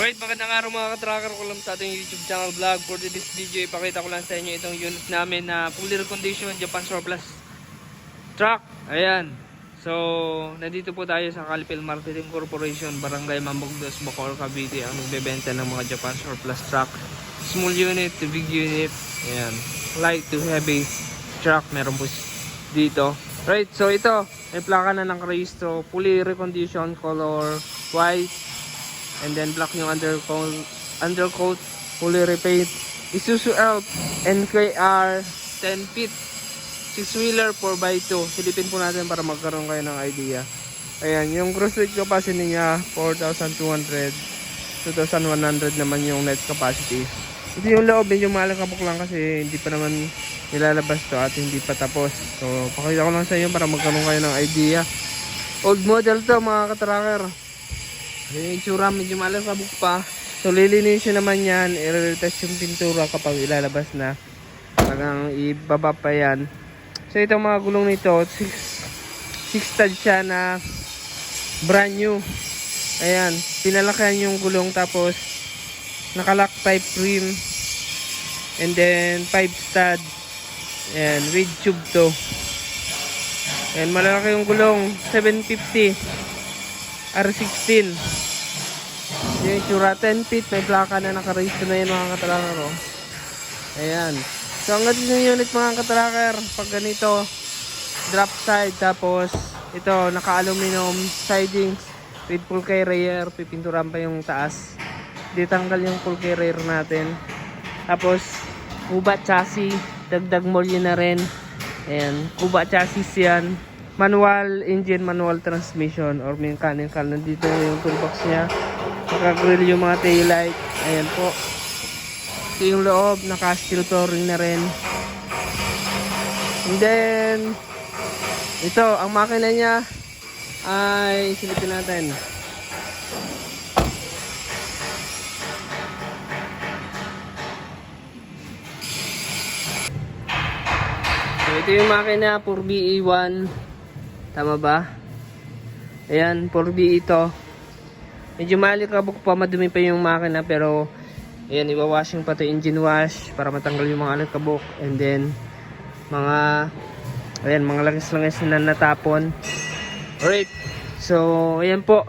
Alright, magandang araw mga ka-tracker ko lang sa ating YouTube channel vlog. For this video, ipakita ko lang sa inyo itong unit namin na fully reconditioned Japan Surplus truck. Ayan. So, nandito po tayo sa Calipil Marketing Corporation, Barangay Mambugdos, Bacoor, Cavite, ang nagbebenta ng mga Japan Surplus truck. Small unit to big unit. Ayan. Light to heavy truck. Meron po dito. Right, so ito, may plaka na ng rehistro, fully reconditioned, color white. And then black yung undercoat, fully repaint. Isuzu Elf NKR 10 feet 6-wheeler 4x2. Silipin po natin para magkaroon kayo ng idea. Ayan, yung gross weight capacity niya 4,200, 2,100 naman yung net capacity. Ito yung loob, medyo malakabok lang kasi hindi pa naman nilalabas to at hindi pa tapos. So pakita ko lang sa inyo para magkaroon kayo ng idea. Old model to mga ka-tracker. Yung itsura medyo malakabok pa. So lilinisin naman yan. I-retest yung pintura kapag ilalabas na. Talagang ibaba pa yan. So itong mga gulong nito 6 stud siya na brand new. Ayan, pinalakihan yung gulong tapos nakalock type rim. And then 5 stud. Ayan, with tube to. Ayan, malalaki yung gulong 750 R16. Yung itsura 10 feet, may plaka na nakaregister na yun mga katracker. Ayan. So ang ganito yung unit mga katracker, pag ganito drop side, tapos ito naka-aluminum sidings with full carrier, pipinturan pa yung taas, ditanggal yung full carrier natin, tapos kuba chassis, dagdag molly na rin. Ayan, kuba chassis yan, manual engine, manual transmission or mechanical. Nandito yung toolbox nya, naka-grill yung mga taillight. Ayan po. Ito yung loob, naka-steel flooring na rin. And then ito, ang makina nya ay silipin natin. So ito yung makina 4BE1. Tama ba? Ayan, 4BE ito. Medyo malikabok pa, madumi pa yung makina, pero ayan, iwa-washing pa to, engine wash para matanggal yung mga alikabok. And then mga ayan, mga langis-langis na natapon. Alright, so ayan po,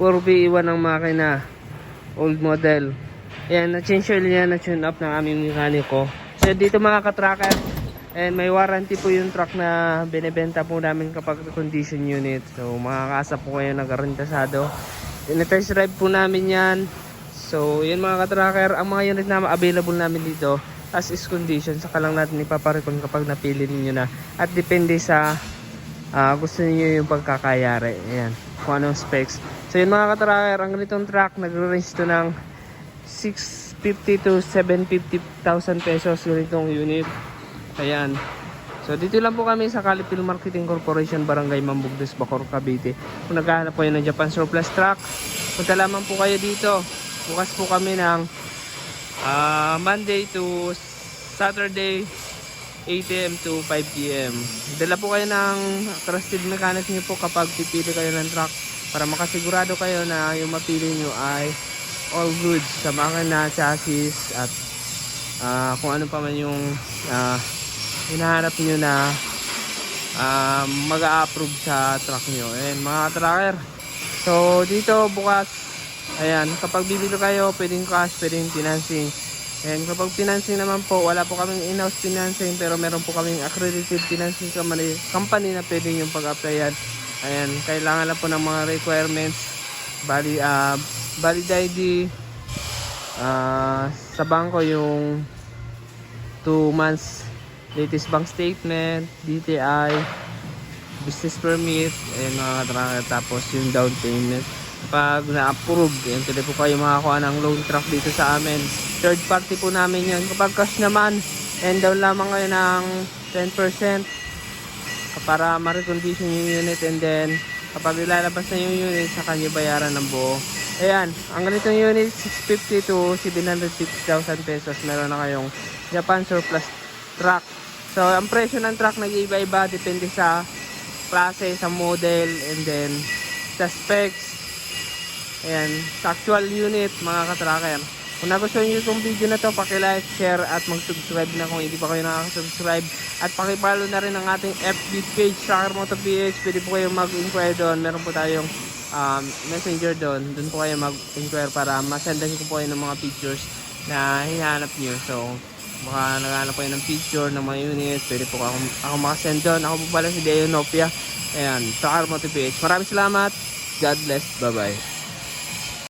4BE1 ang makina, old model. Ayan, na-change oil niya, na-tune up ng aming mekaniko. So dito mga ka-tracker, and may warranty po yung truck na binibenta po namin kapag condition unit. So makakaasa po kayo nag-arentasado. In-test drive po namin yan. So yun mga ka-tracker, ang mga unit na available namin dito as is condition. Saka lang natin ipaparekon kapag napili niyo na. At depende sa gusto niyo yung pagkakayari. Ayan, kung anong specs. So yun mga ka-tracker, ang ganitong truck nagre-range to ng 650 to 750,000 pesos ganitong unit. Ayan. So dito lang po kami sa Calipil Marketing Corporation, Barangay Mambugdos, Bacoor, Cavite. Kung naghahanap po kayo ng Japan Surplus truck, punta lamang po kayo dito. Bukas po kami ng Monday to Saturday 8 AM to 5 PM. Dala po kayo ng trusted mechanic niyo po kapag pipili kayo ng truck para makasigurado kayo na yung mapili niyo ay all goods sa makina, chassis at kung ano pa man yung hinahanap nyo na mag-a-approve sa truck nyo. Ayan mga tracker, so dito bukas, ayan, kapag bibili kayo pwedeng cash, pwedeng financing. Ayan, kapag financing naman po, wala po kaming in-house financing, pero meron po kaming accredited financing company na pwede yung pag-applyan. Ayan, kailangan lang po ng mga requirements, valid ID, sa bangko yung 2 months latest bank statement, DTI, business permit, and mga tracker, tapos yung down payment. Pag na-approve, yan, pwede po kayo makakuha ng loan truck dito sa amin. Third party po namin yan. Kapag cash naman, and down lamang kayo ng 10% para ma-recondition yung unit, and then kapag ilalabas na yung unit, saka nyo bayaran ng buo. Ayan, ang ganitong unit 650 to 750,000 pesos. Meron na kayong Japan Surplus truck. So ang presyo ng truck nag-iiba-iba, depende sa klase, sa model, and then sa specs. Ayan, sa actual unit mga ka-tracker. Kung nagustuhan nyo itong video na to, paki-like, share at mag-subscribe na kung hindi pa kayo nakaka-subscribe. At paki-follow na rin ang ating FB page, Tracker Moto PH. Pwede po kayo mag-inquire doon. Meron po tayong messenger doon. Doon po kayo mag-inquire para masendan ko po kayo ng mga pictures na hinahanap nyo. So, baka naghahanap kayo ng picture ng mga unit, pwede po ako makasend doon. Ako po pala si Deo Nopia. Ayan, Tracker Moto PH. Maraming salamat. God bless. Bye-bye.